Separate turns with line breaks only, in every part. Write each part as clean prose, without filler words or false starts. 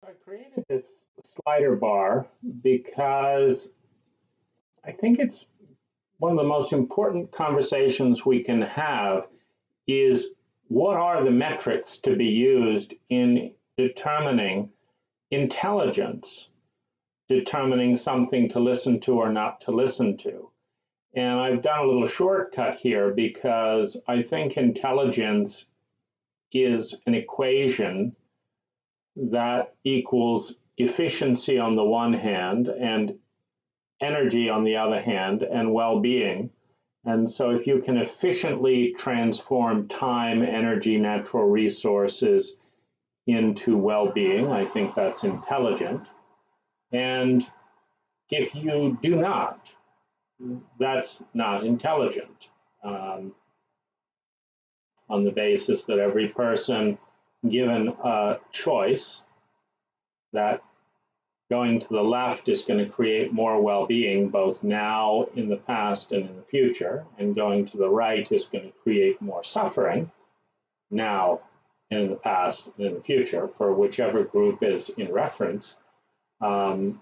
I created this slider bar because I think it's one of the most important conversations we can have is what are the metrics to be used in determining intelligence, determining something to listen to or not to listen to. And I've done a little shortcut here because I think intelligence is an equation that equals efficiency on the one hand and energy on the other hand and well-being. And so if you can efficiently transform time, energy, natural resources into well-being, I think that's intelligent. And if you do not, that's not intelligent. On the basis that every person given a choice that going to the left is going to create more well-being both now, in the past, and in the future, and going to the right is going to create more suffering now, and in the past, and in the future, for whichever group is in reference. I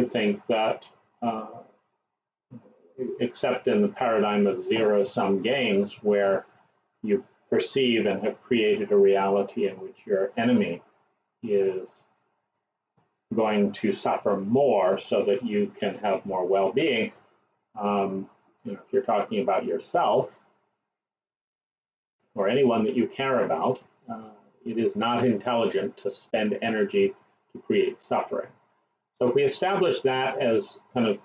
think that, except in the paradigm of zero-sum games, where you perceive and have created a reality in which your enemy is going to suffer more so that you can have more well-being. If you're talking about yourself or anyone that you care about, it is not intelligent to spend energy to create suffering. So if we establish that as kind of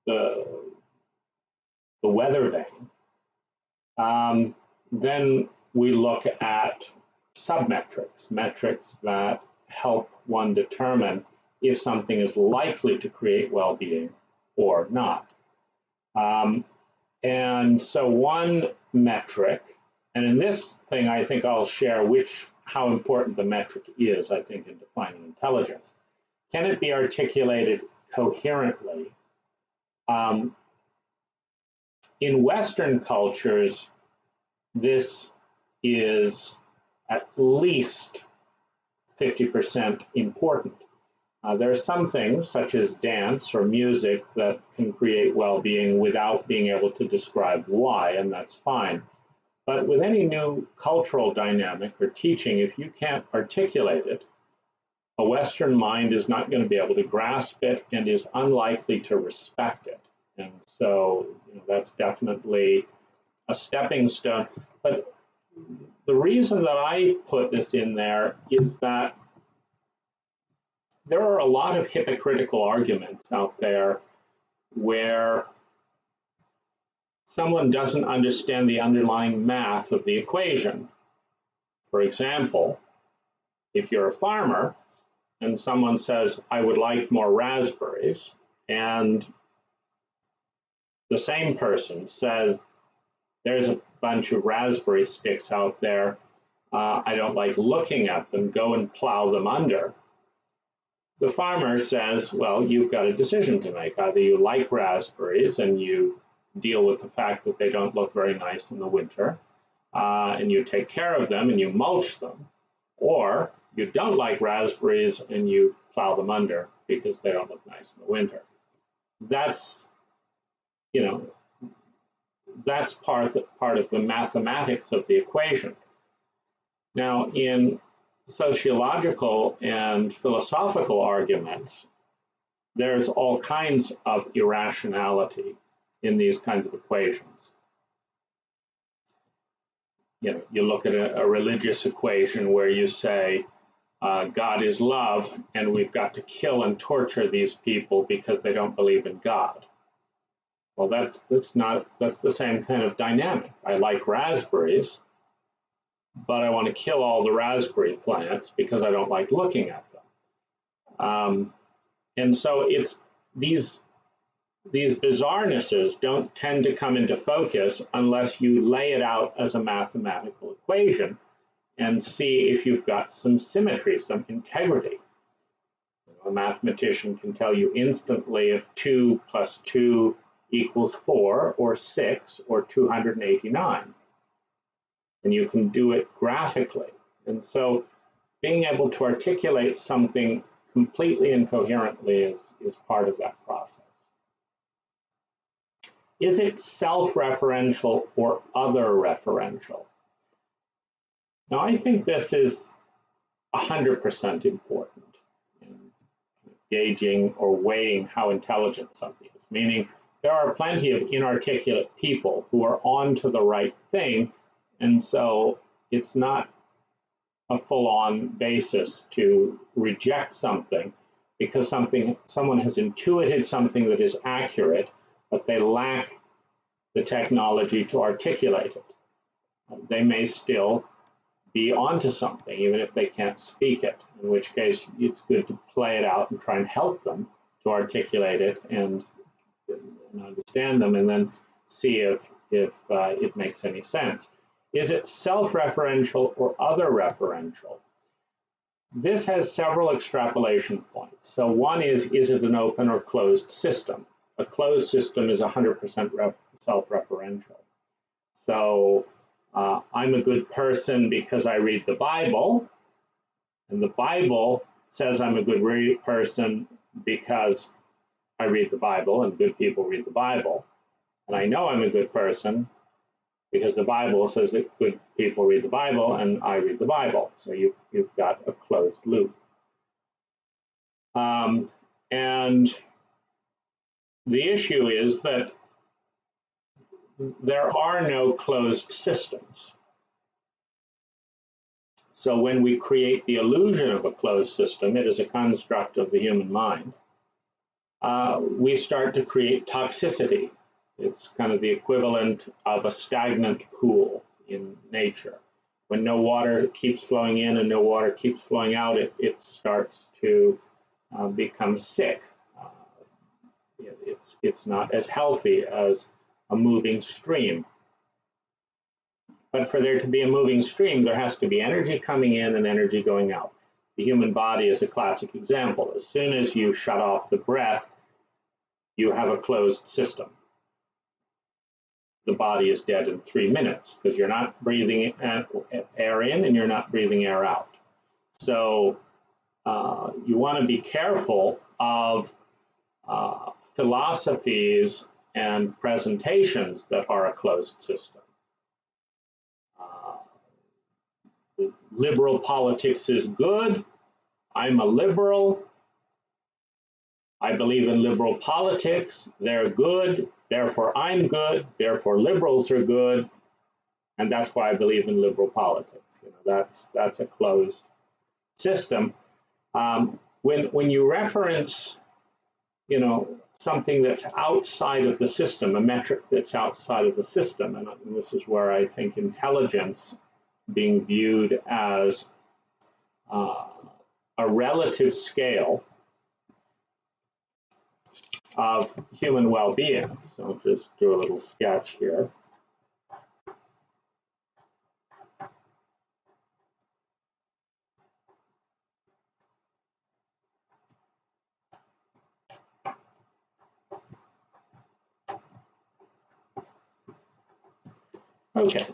the weather vane, then we look at submetrics, metrics that help one determine if something is likely to create well-being or not. And so one metric, and in this thing I think I'll share how important the metric is, I think, in defining intelligence. Can it be articulated coherently? In Western cultures, this is at least 50% important. There are some things, such as dance or music, that can create well-being without being able to describe why, and that's fine. But with any new cultural dynamic or teaching, if you can't articulate it, a Western mind is not going to be able to grasp it and is unlikely to respect it. And so that's definitely a stepping stone. But the reason that I put this in there is that there are a lot of hypocritical arguments out there where someone doesn't understand the underlying math of the equation. For example, if you're a farmer and someone says, I would like more raspberries, and the same person says, there's a bunch of raspberry sticks out there, I don't like looking at them, go and plow them under. The farmer says, well, you've got a decision to make. Either you like raspberries and you deal with the fact that they don't look very nice in the winter, and you take care of them and you mulch them, or you don't like raspberries and you plow them under because they don't look nice in the winter. That's, that's part of the mathematics of the equation. Now, in sociological and philosophical arguments, there's all kinds of irrationality in these kinds of equations. You look at a religious equation where you say, God is love, and we've got to kill and torture these people because they don't believe in God. Well, that's the same kind of dynamic. I like raspberries, but I want to kill all the raspberry plants because I don't like looking at them. And so it's these bizarrenesses don't tend to come into focus unless you lay it out as a mathematical equation and see if you've got some symmetry, some integrity. A mathematician can tell you instantly if 2 plus 2 equals 4 or 6 or 289. And you can do it graphically. And so being able to articulate something completely and coherently is part of that process. Is it self-referential or other-referential? Now, I think this is 100% important in gauging or weighing how intelligent something is, meaning there are plenty of inarticulate people who are on to the right thing, and so it's not a full-on basis to reject something because someone has intuited something that is accurate, but they lack the technology to articulate it. They may still be onto something, even if they can't speak it, in which case it's good to play it out and try and help them to articulate it and understand them, and then see if it makes any sense. Is it self-referential or other-referential? This has several extrapolation points. So one is it an open or closed system? A closed system is 100% self-referential. So I'm a good person because I read the Bible, and the Bible says I'm a good person because I read the Bible, and good people read the Bible. And I know I'm a good person because the Bible says that good people read the Bible, and I read the Bible. So you've got a closed loop. And the issue is that there are no closed systems. So when we create the illusion of a closed system, it is a construct of the human mind, we start to create toxicity. It's kind of the equivalent of a stagnant pool in nature. When no water keeps flowing in and no water keeps flowing out, it starts to become sick. It's not as healthy as a moving stream. But for there to be a moving stream, there has to be energy coming in and energy going out. The human body is a classic example. As soon as you shut off the breath, you have a closed system. The body is dead in 3 minutes because you're not breathing air in and you're not breathing air out. So you want to be careful of philosophies and presentations that are a closed system. Liberal politics is good. I'm a liberal. I believe in liberal politics. They're good. Therefore, I'm good. Therefore, liberals are good. And that's why I believe in liberal politics. That's a closed system. When you reference, something that's outside of the system, a metric that's outside of the system, and this is where I think intelligence being viewed as a relative scale of human well-being. So I'll just do a little sketch here. Okay.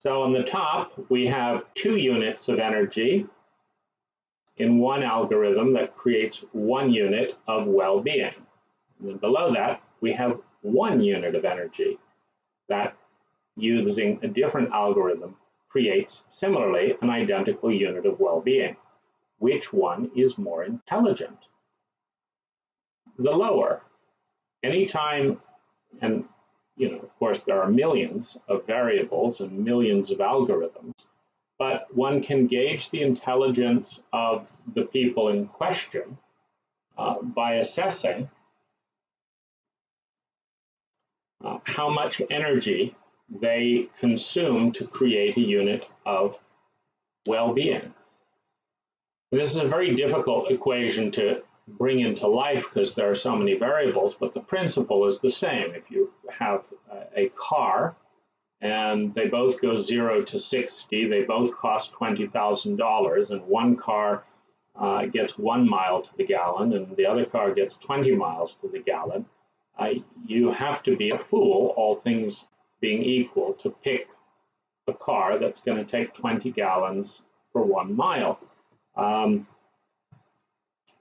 So on the top, we have 2 units of energy in one algorithm that creates 1 unit of well-being. And then below that, we have 1 unit of energy that, using a different algorithm, creates similarly an identical unit of well-being. Which one is more intelligent? The lower. Anytime, and of course, there are millions of variables and millions of algorithms, but one can gauge the intelligence of the people in question by assessing how much energy they consume to create a unit of well-being. This is a very difficult equation to bring into life because there are so many variables, but the principle is the same. If you have a car and they both go 0 to 60, they both cost $20,000, and one car gets 1 mile to the gallon and the other car gets 20 miles to the gallon, you have to be a fool, all things being equal, to pick a car that's going to take 20 gallons for 1 mile.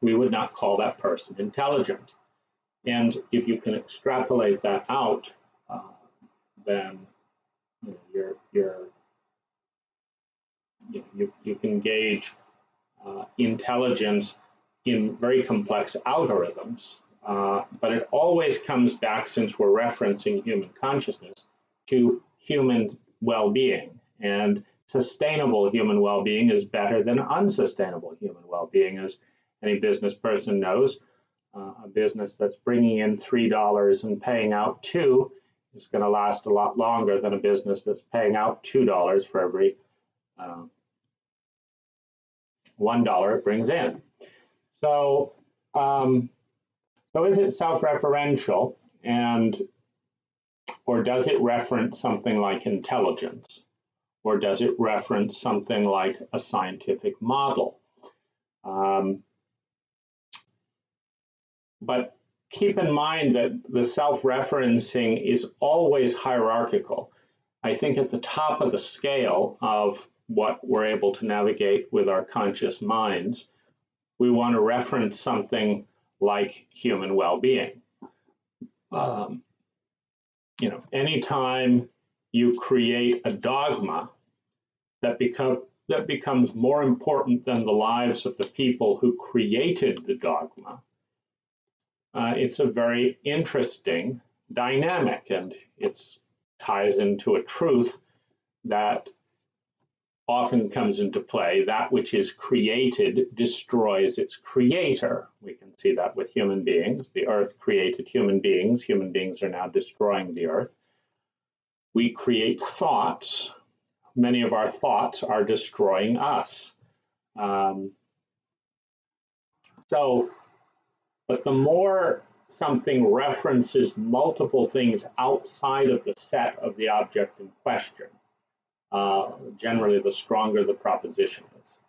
We would not call that person intelligent. And if you can extrapolate that out, then you can gauge intelligence in very complex algorithms. But it always comes back, since we're referencing human consciousness, to human well-being. And sustainable human well-being is better than unsustainable human well-being, as any business person knows. A business that's bringing in $3 and paying out $2 is going to last a lot longer than a business that's paying out $2 for every $1 it brings in. So, so is it self-referential, or does it reference something like intelligence? Or does it reference something like a scientific model? But keep in mind that the self-referencing is always hierarchical. I think at the top of the scale of what we're able to navigate with our conscious minds, we want to reference something like human well-being. Anytime you create a dogma that becomes more important than the lives of the people who created the dogma, it's a very interesting dynamic, and it ties into a truth that often comes into play. That which is created destroys its creator. We can see that with human beings. The earth created human beings. Human beings are now destroying the earth. We create thoughts. Many of our thoughts are destroying us. But the more something references multiple things outside of the set of the object in question, generally the stronger the proposition is.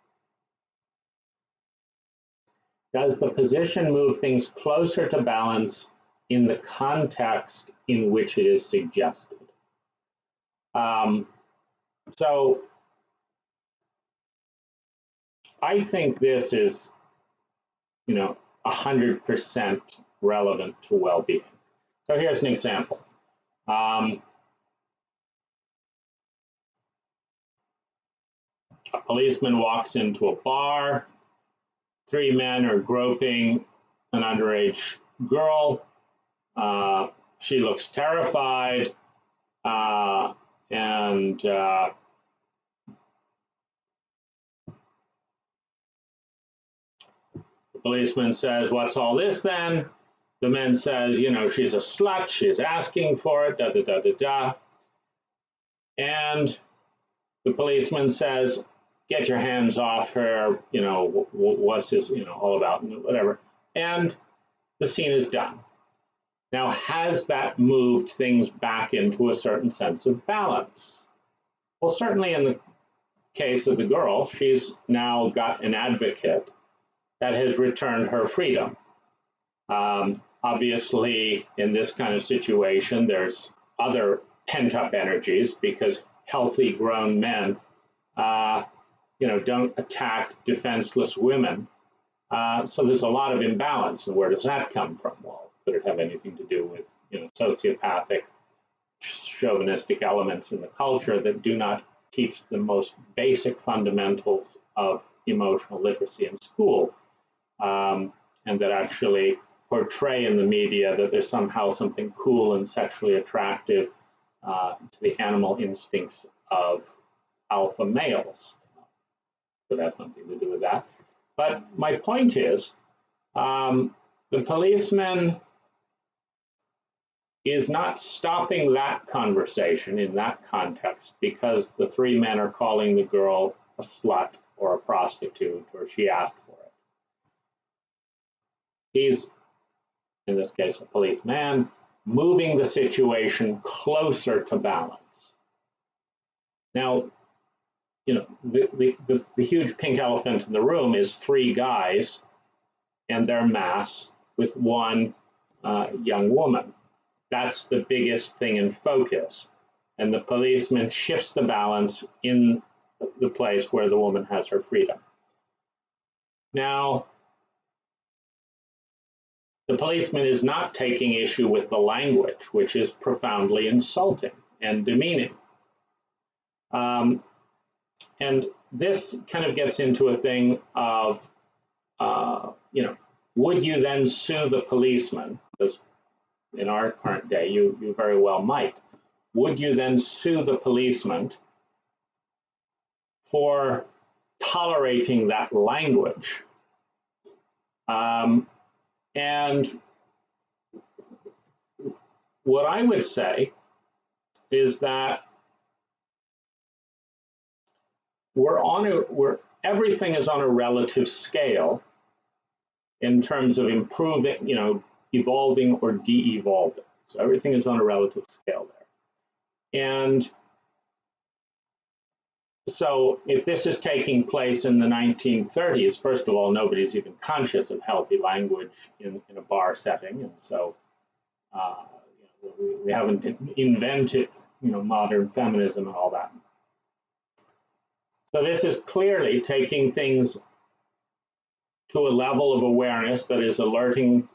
Does the position move things closer to balance in the context in which it is suggested? So I think this is, 100% relevant to well-being. So here's an example. A policeman walks into a bar. 3 men are groping an underage girl. She looks terrified, and the policeman says, "What's all this then?" The man says, "She's a slut, she's asking for it, da da da da da." And the policeman says, "Get your hands off her, what's this, all about, whatever." And the scene is done. Now, has that moved things back into a certain sense of balance? Well, certainly in the case of the girl, she's now got an advocate that has returned her freedom. Obviously, in this kind of situation, there's other pent-up energies, because healthy grown men, don't attack defenseless women. So there's a lot of imbalance. And where does that come from? Well, could it have anything to do with, sociopathic, chauvinistic elements in the culture that do not teach the most basic fundamentals of emotional literacy in school, and that actually portray in the media that there's somehow something cool and sexually attractive to the animal instincts of alpha males? So that's something to do with that. But my point is, the policeman is not stopping that conversation in that context because the 3 men are calling the girl a slut or a prostitute, or she asked for it. He's, in this case, a policeman, moving the situation closer to balance. Now, the huge pink elephant in the room is 3 guys and their mass with 1 young woman. That's the biggest thing in focus. and the policeman shifts the balance in the place where the woman has her freedom. Now, the policeman is not taking issue with the language, which is profoundly insulting and demeaning. And this kind of gets into a thing of, would you then sue the policeman? Because in our current day, you very well might. Would you then sue the policeman for tolerating that language? And what I would say is that everything is on a relative scale in terms of improving, evolving or de-evolving. So everything is on a relative scale there. And so if this is taking place in the 1930s, first of all, nobody's even conscious of healthy language in a bar setting. And so we haven't invented, modern feminism and all that. So this is clearly taking things to a level of awareness that is alerting,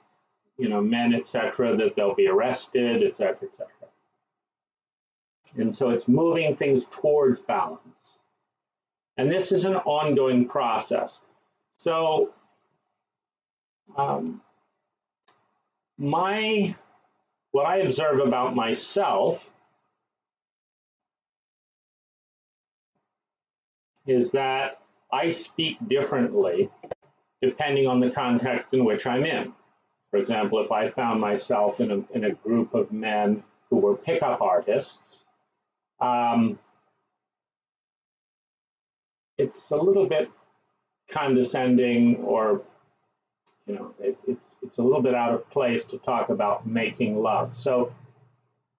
men, etc., that they'll be arrested, etc., etc. And so it's moving things towards balance. And this is an ongoing process. So what I observe about myself is that I speak differently depending on the context in which I'm in. For example, if I found myself in a group of men who were pickup artists, it's a little bit condescending, or it's a little bit out of place to talk about making love. So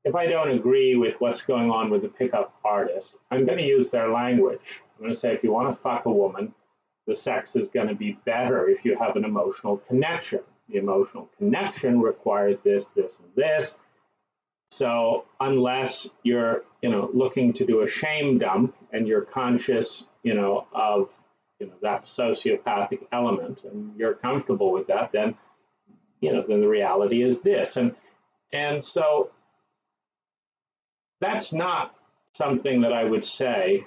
if I don't agree with what's going on with the pickup artist, I'm going to use their language. I'm going to say, if you want to fuck a woman, the sex is going to be better if you have an emotional connection. The emotional connection requires this, this, and this. So unless you're, looking to do a shame dump and you're conscious, of, that sociopathic element, and you're comfortable with that, then, then the reality is this. And so that's not something that I would say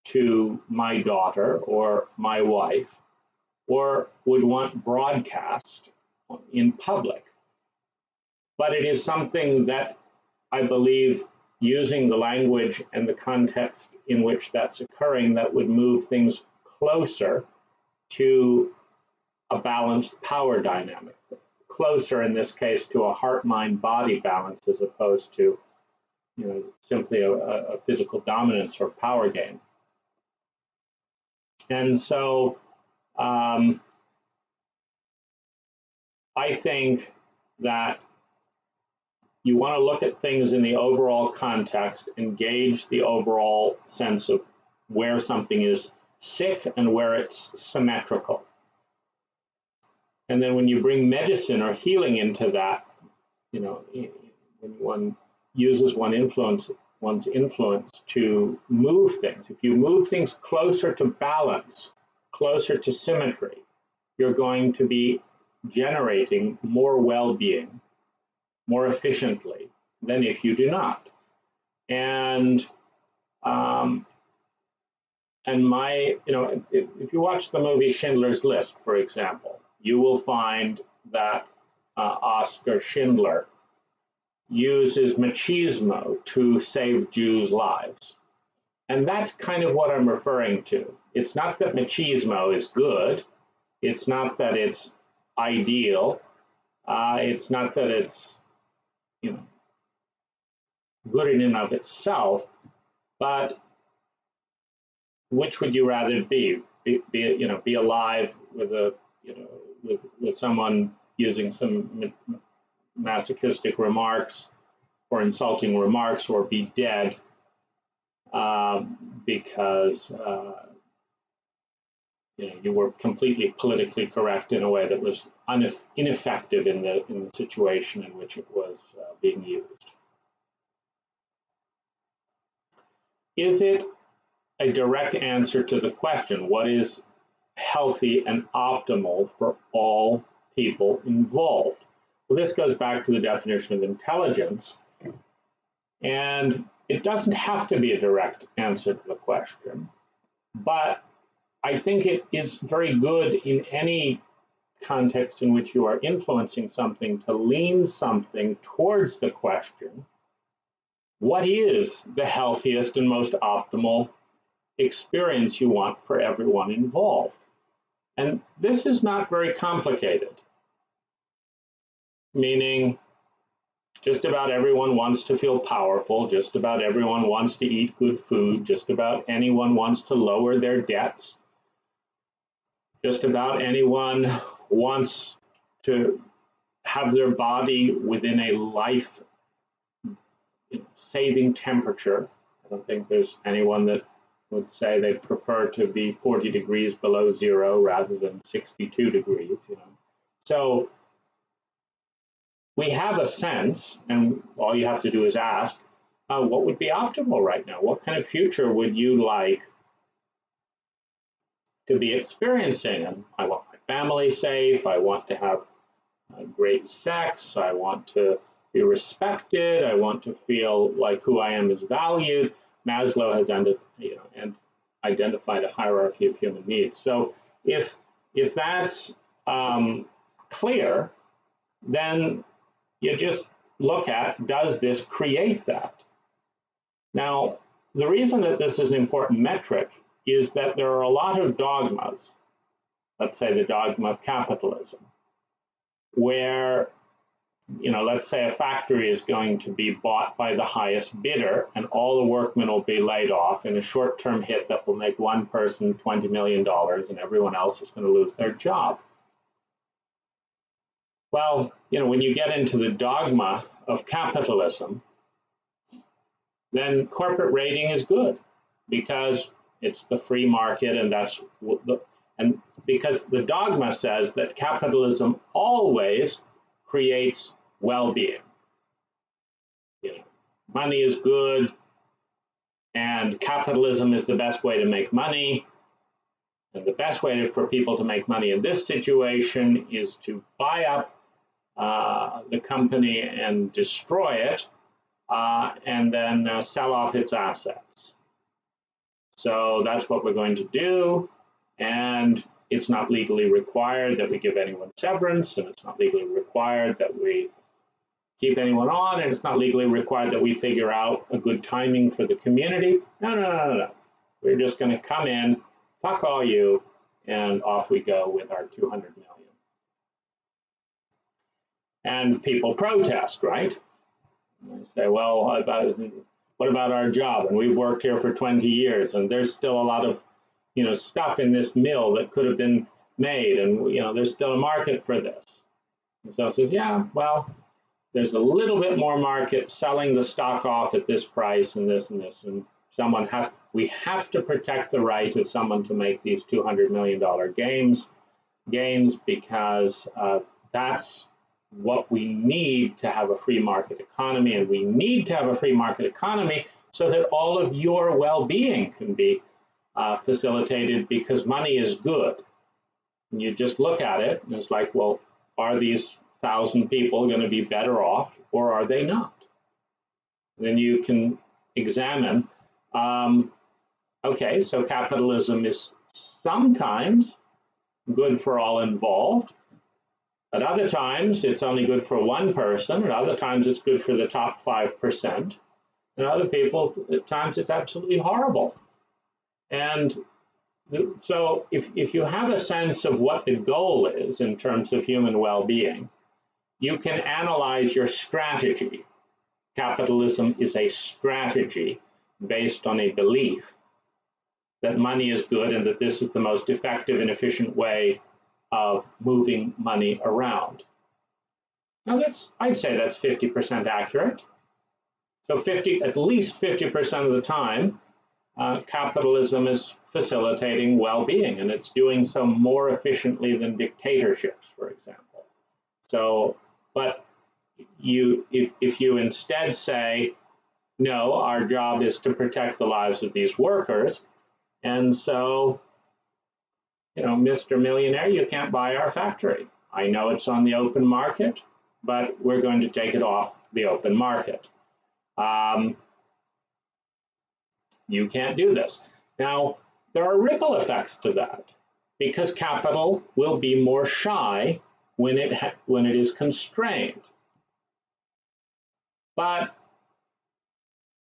to my daughter or my wife, or would want broadcast in public. But it is something that I believe, using the language and the context in which that's occurring, that would move things closer to a balanced power dynamic. Closer, in this case, to a heart-mind-body balance, as opposed to, simply a physical dominance or power game. And so I think that you want to look at things in the overall context and gauge the overall sense of where something is sick and where it's symmetrical. And then when you bring medicine or healing into that, when one uses one's influence to move things, if you move things closer to balance, closer to symmetry, you're going to be generating more well-being more efficiently than if you do not. And if you watch the movie Schindler's List, for example, you will find that Oskar Schindler uses machismo to save Jews' lives. And that's kind of what I'm referring to. It's not that machismo is good. It's not that it's ideal. It's not that it's good in and of itself, but which would you rather be alive with with someone using some masochistic remarks or insulting remarks, or be dead because you were completely politically correct in a way that was ineffective in the situation in which it was being used. is it a direct answer to the question, what is healthy and optimal for all people involved? Well, this goes back to the definition of intelligence, and it doesn't have to be a direct answer to the question, but I think it is very good in any context in which you are influencing something to lean something towards the question, what is the healthiest and most optimal experience you want for everyone involved? And this is not very complicated, meaning just about everyone wants to feel powerful, just about everyone wants to eat good food, just about anyone wants to lower their debts, just about anyone wants to have their body within a life-saving temperature. I don't think there's anyone that would say they prefer to be 40 degrees below zero rather than 62 degrees. So we have a sense, and all you have to do is ask, what would be optimal right now? What kind of future would you like to be experiencing? And I want my family safe. I want to have great sex. I want to be respected. I want to feel like who I am is valued. Maslow has identified a hierarchy of human needs. So if that's clear, then you just look at, does this create that? Now, the reason that this is an important metric is that there are a lot of dogmas, let's say the dogma of capitalism, where, let's say a factory is going to be bought by the highest bidder and all the workmen will be laid off in a short-term hit that will make one person $20 million and everyone else is going to lose their job. Well, when you get into the dogma of capitalism, then corporate rating is good because it's the free market, and because the dogma says that capitalism always creates well-being. Money is good, and capitalism is the best way to make money. And the best way for people to make money in this situation is to buy up the company and destroy it, and then sell off its assets. So that's what we're going to do, and it's not legally required that we give anyone severance, and it's not legally required that we keep anyone on, and it's not legally required that we figure out a good timing for the community. No. We're just going to come in, fuck all you, and off we go with our 200 million. And people protest, right? They say, well, what about our job? And we've worked here for 20 years, and there's still a lot of, stuff in this mill that could have been made, and there's still a market for this. And so it says, yeah, well, there's a little bit more market selling the stock off at this price and this, and we have to protect the right of someone to make these $200 million gains because that's what we need to have a free market economy, and we need to have a free market economy so that all of your well-being can be facilitated because money is good. And you just look at it and it's like, well, are these 1,000 people going to be better off or are they not? Then you can examine, okay, so capitalism is sometimes good for all involved. At other times, it's only good for one person. At other times, it's good for the top 5%. And other people, at times, it's absolutely horrible. And so if you have a sense of what the goal is in terms of human well-being, you can analyze your strategy. Capitalism is a strategy based on a belief that money is good and that this is the most effective and efficient way of moving money around. Now I'd say that's 50% accurate. So at least 50% of the time, capitalism is facilitating well-being, and it's doing so more efficiently than dictatorships, for example. So, but if you instead say, no, our job is to protect the lives of these workers. And so, Mr. Millionaire, you can't buy our factory. I know it's on the open market, but we're going to take it off the open market. You can't do this. Now, there are ripple effects to that because capital will be more shy when it is constrained. But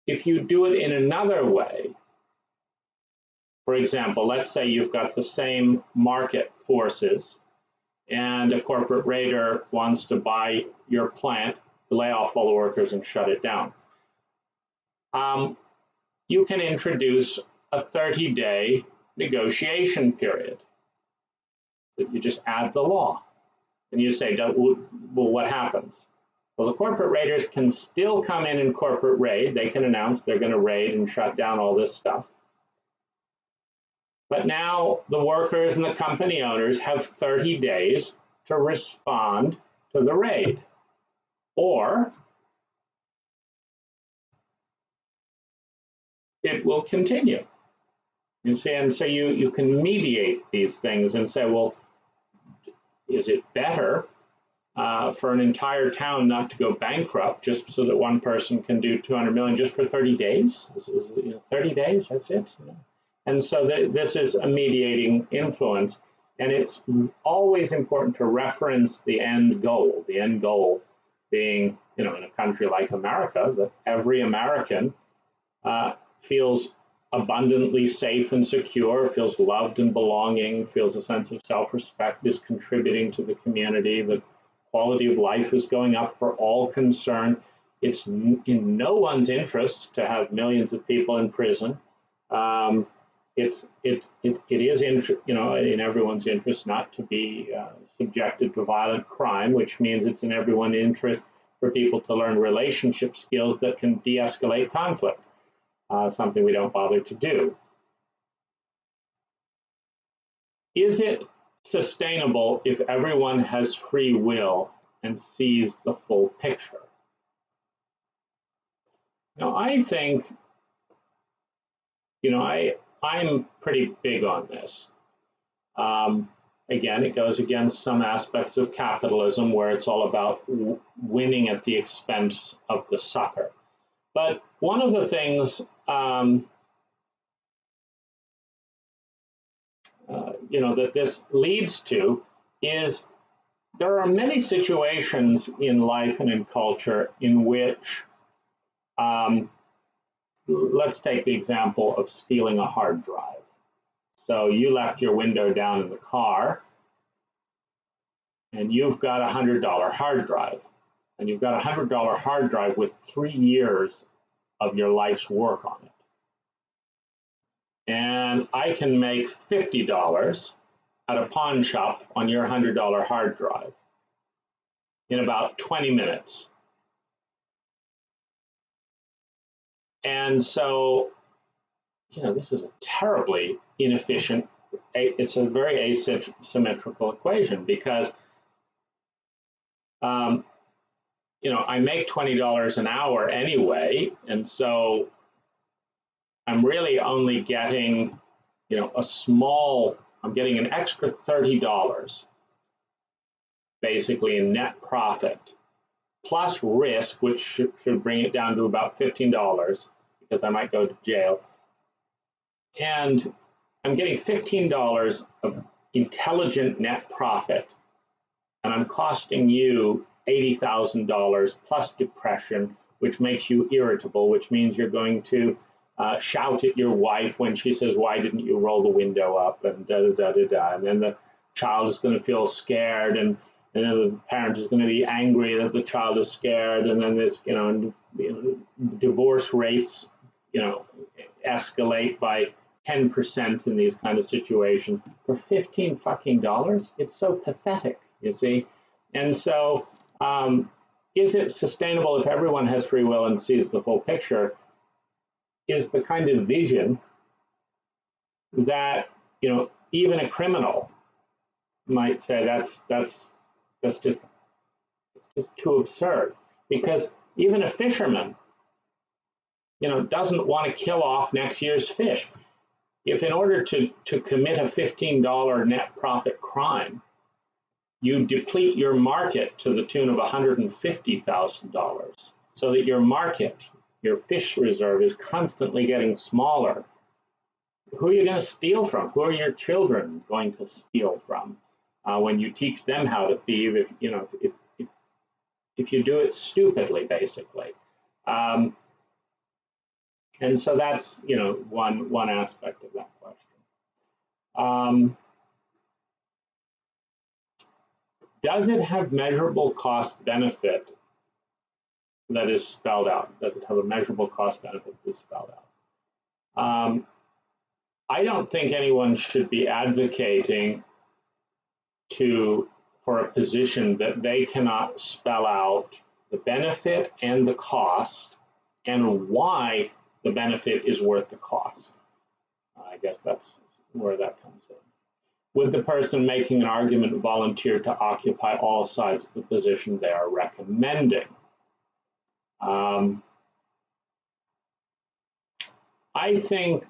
if you do it in another way, for example, let's say you've got the same market forces and a corporate raider wants to buy your plant, lay off all the workers and shut it down. You can introduce a 30-day negotiation period. You just add the law. And you say, well, what happens? Well, the corporate raiders can still come in and corporate raid. They can announce they're going to raid and shut down all this stuff. But now the workers and the company owners have 30 days to respond to the raid. Or it will continue. You see, and so you can mediate these things and say, well, is it better for an entire town not to go bankrupt just so that one person can do 200 million just for 30 days? 30 days, that's it. And so this is a mediating influence. And it's always important to reference the end goal being, in a country like America, that every American feels abundantly safe and secure, feels loved and belonging, feels a sense of self-respect, is contributing to the community, the quality of life is going up for all concerned. It's in no one's interest to have millions of people in prison. It is in everyone's interest not to be subjected to violent crime, which means it's in everyone's interest for people to learn relationship skills that can de-escalate conflict. Something we don't bother to do. Is it sustainable if everyone has free will and sees the full picture? Now, I think, I'm pretty big on this. Again, it goes against some aspects of capitalism where it's all about winning at the expense of the sucker. But one of the things that this leads to is there are many situations in life and in culture in which, let's take the example of stealing a hard drive. So you left your window down in the car, and you've got a $100 hard drive. And you've got a $100 hard drive with 3 years of your life's work on it. And I can make $50 at a pawn shop on your $100 hard drive in about 20 minutes. And so, this is a terribly inefficient, it's a very asymmetrical equation because, I make $20 an hour anyway, and so I'm really only getting, I'm getting an extra $30 basically in net profit, plus risk, which should bring it down to about $15 because I might go to jail. And I'm getting $15 of intelligent net profit, and I'm costing you $80,000 plus depression, which makes you irritable, which means you're going to shout at your wife when she says, why didn't you roll the window up, and da-da-da-da-da. And then the child is going to feel scared, and then the parent is going to be angry that the child is scared, and then this, divorce rates, escalate by 10% in these kind of situations. For $15 fucking dollars, it's so pathetic, you see? And so, is it sustainable if everyone has free will and sees the full picture? Is the kind of vision that even a criminal might say that's just too absurd, because even a fisherman doesn't want to kill off next year's fish. If in order to commit a $15 net profit crime, you deplete your market to the tune of $150,000, so that your market, your fish reserve, is constantly getting smaller, who are you going to steal from? Who are your children going to steal from when you teach them how to thieve? If you do it stupidly, basically. And so that's one aspect of that question. Does it have measurable cost benefit that is spelled out? Does it have a measurable cost benefit that is spelled out? I don't think anyone should be advocating for a position that they cannot spell out the benefit and the cost and why the benefit is worth the cost. I guess that's where that comes in. Would the person making an argument volunteer to occupy all sides of the position they are recommending? I think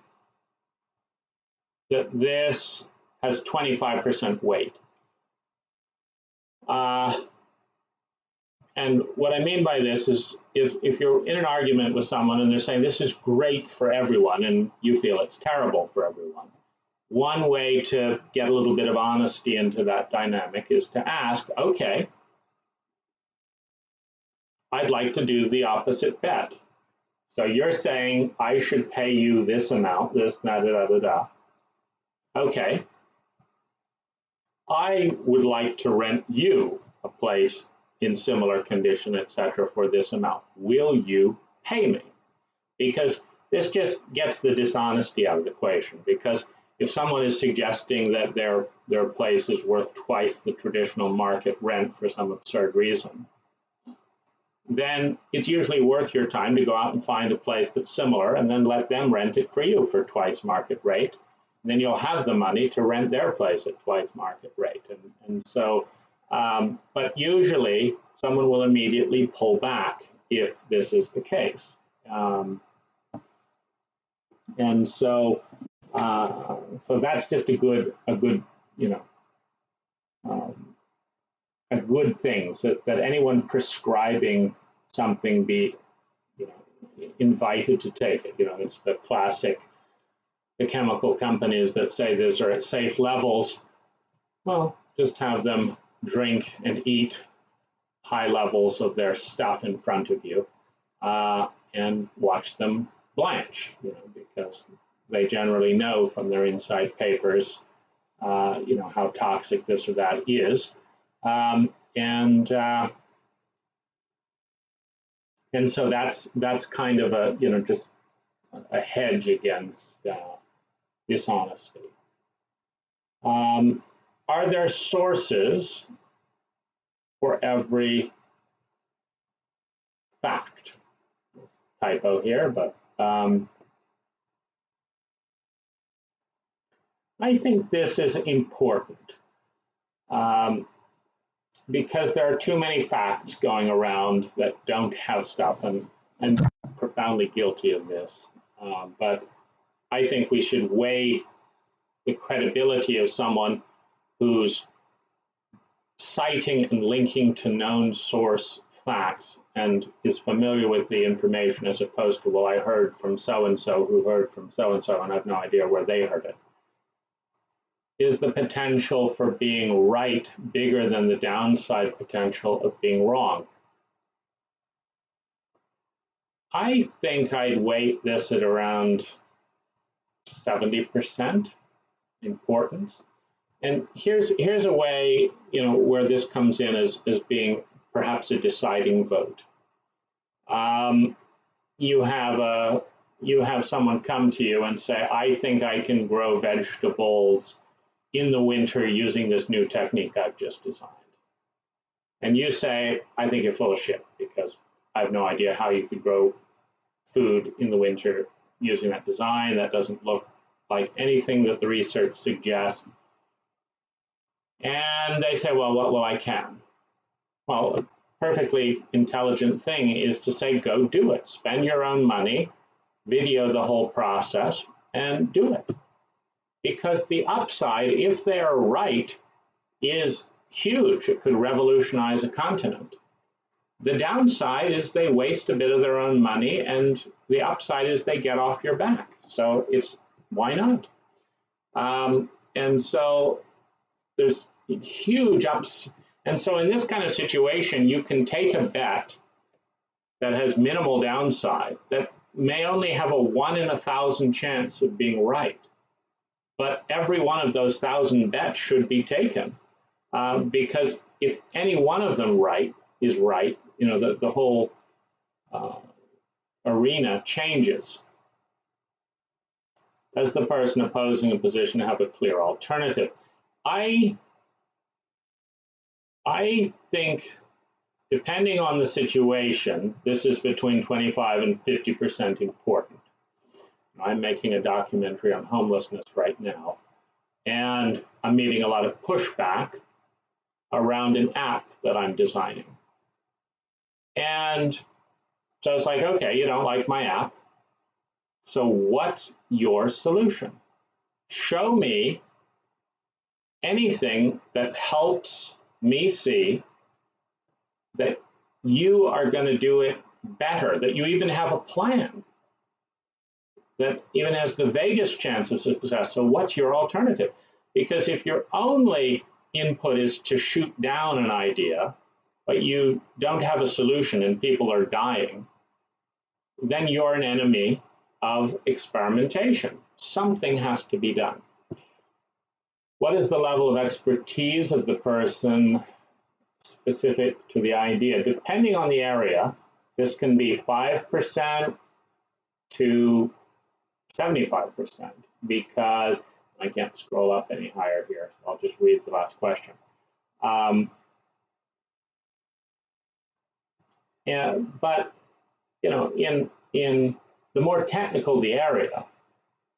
that this has 25% weight. And what I mean by this is if you're in an argument with someone and they're saying this is great for everyone and you feel it's terrible for everyone, one way to get a little bit of honesty into that dynamic is to ask, okay, I'd like to do the opposite bet. So you're saying I should pay you this amount, this, da, da, da, da, da. Okay. I would like to rent you a place in similar condition, etc., for this amount. Will you pay me? Because this just gets the dishonesty out of the equation. Because if someone is suggesting that their place is worth twice the traditional market rent for some absurd reason, then it's usually worth your time to go out and find a place that's similar and then let them rent it for you for twice market rate. And then you'll have the money to rent their place at twice market rate. And so, but usually someone will immediately pull back if this is the case. And so, so that's just a good thing, so that anyone prescribing something be invited to take it. It's the classic, the chemical companies that say these are at safe levels. Well, just have them drink and eat high levels of their stuff in front of you and watch them blanch, because they generally know from their inside papers, how toxic this or that is. And so that's kind of a, just a hedge against dishonesty. Are there sources for every fact? Typo here, but I think this is important because there are too many facts going around that don't have stuff, and I'm profoundly guilty of this. But I think we should weigh the credibility of someone who's citing and linking to known source facts and is familiar with the information, as opposed to, well, I heard from so-and-so who heard from so-and-so and I have no idea where they heard it. Is the potential for being right bigger than the downside potential of being wrong? I think I'd weight this at around 70% importance. And here's a way, where this comes in as being perhaps a deciding vote. You have someone come to you and say, I think I can grow vegetables in the winter using this new technique I've just designed. And you say, I think you're full of shit, because I have no idea how you could grow food in the winter using that design. That doesn't look like anything that the research suggests. And they say, well, I can. Well, a perfectly intelligent thing is to say, go do it. Spend your own money, video the whole process and do it. Because the upside, if they're right, is huge. It could revolutionize a continent. The downside is they waste a bit of their own money, and the upside is they get off your back. So it's, why not? And so there's huge ups. And so in this kind of situation, you can take a bet that has minimal downside, that may only have a 1 in 1,000 chance of being right. But every one of those 1,000 bets should be taken, because if any one of them is right, you know, the whole arena changes. Does the person opposing a position have a clear alternative? I think, depending on the situation, this is between 25 and 50% important. I'm making a documentary on homelessness right now, and I'm meeting a lot of pushback around an app that I'm designing. And so it's like, okay, you don't like my app, so what's your solution? Show me anything that helps me see that you are going to do it better, that you even have a plan that even has the vaguest chance of success. So what's your alternative? Because if your only input is to shoot down an idea, but you don't have a solution and people are dying, then you're an enemy of experimentation. Something has to be done. What is the level of expertise of the person specific to the idea? Depending on the area, this can be 5% to 75%, because I can't scroll up any higher here, so I'll just read the last question. But you know, in the more technical the area,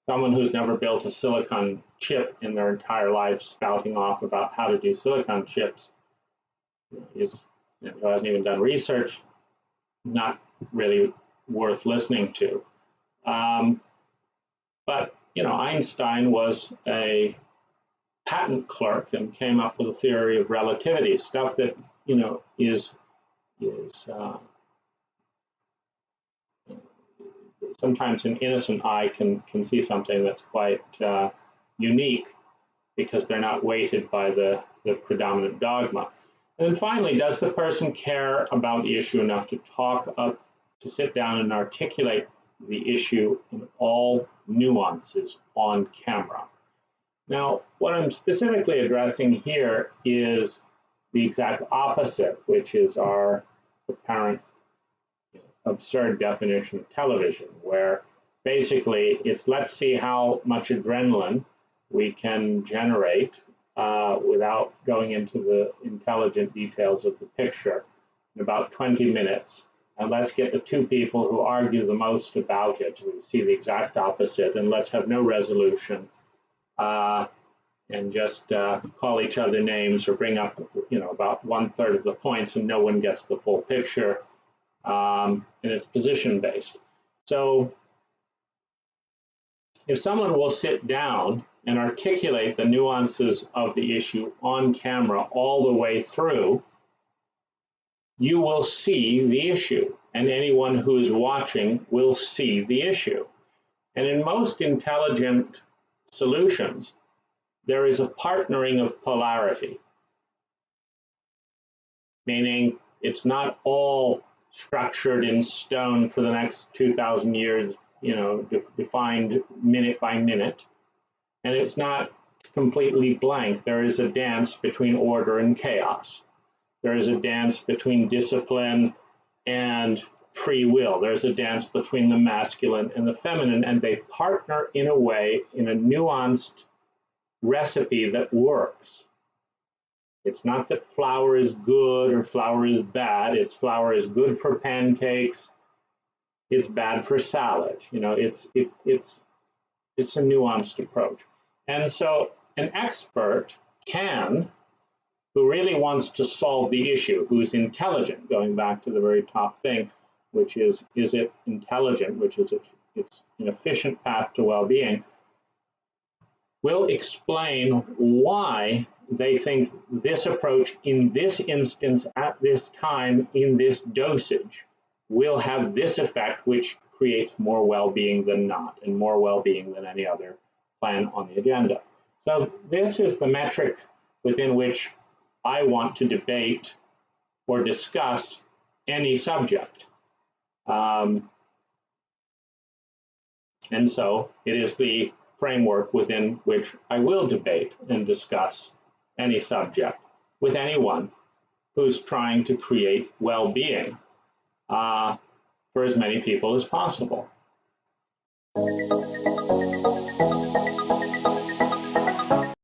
someone who's never built a silicon chip in their entire life spouting off about how to do silicon chips who hasn't even done research, not really worth listening to. But you know, Einstein was a patent clerk and came up with a theory of relativity, stuff that, you know, is sometimes an innocent eye can see something that's quite unique, because they're not weighted by the predominant dogma. And then finally, does the person care about the issue enough to to sit down and articulate the issue in all nuances on camera? Now, what I'm specifically addressing here is the exact opposite, which is our apparent absurd definition of television, where basically it's, let's see how much adrenaline we can generate without going into the intelligent details of the picture in about 20 minutes. And let's get the two people who argue the most about it, who see the exact opposite, and let's have no resolution, and just call each other names or bring up, you know, about 1/3 of the points, and no one gets the full picture. And it's position-based. So if someone will sit down and articulate the nuances of the issue on camera all the way through, you will see the issue, and anyone who is watching will see the issue. And in most intelligent solutions, there is a partnering of polarity, meaning it's not all structured in stone for the next 2,000 years, you know, defined minute by minute, and it's not completely blank. There is a dance between order and chaos. There is a dance between discipline and free will. There's a dance between the masculine and the feminine, and they partner in a way, in a nuanced recipe that works. It's not that flour is good or flour is bad. It's flour is good for pancakes. It's bad for salad. You know, it's a nuanced approach. And so an expert can, who really wants to solve the issue, who's intelligent, going back to the very top thing, which is it intelligent, which is, it's an efficient path to well-being, will explain why they think this approach in this instance, at this time, in this dosage, will have this effect, which creates more well-being than not, and more well-being than any other plan on the agenda. So this is the metric within which I want to debate or discuss any subject. And so it is the framework within which I will debate and discuss any subject with anyone who's trying to create well-being for as many people as possible.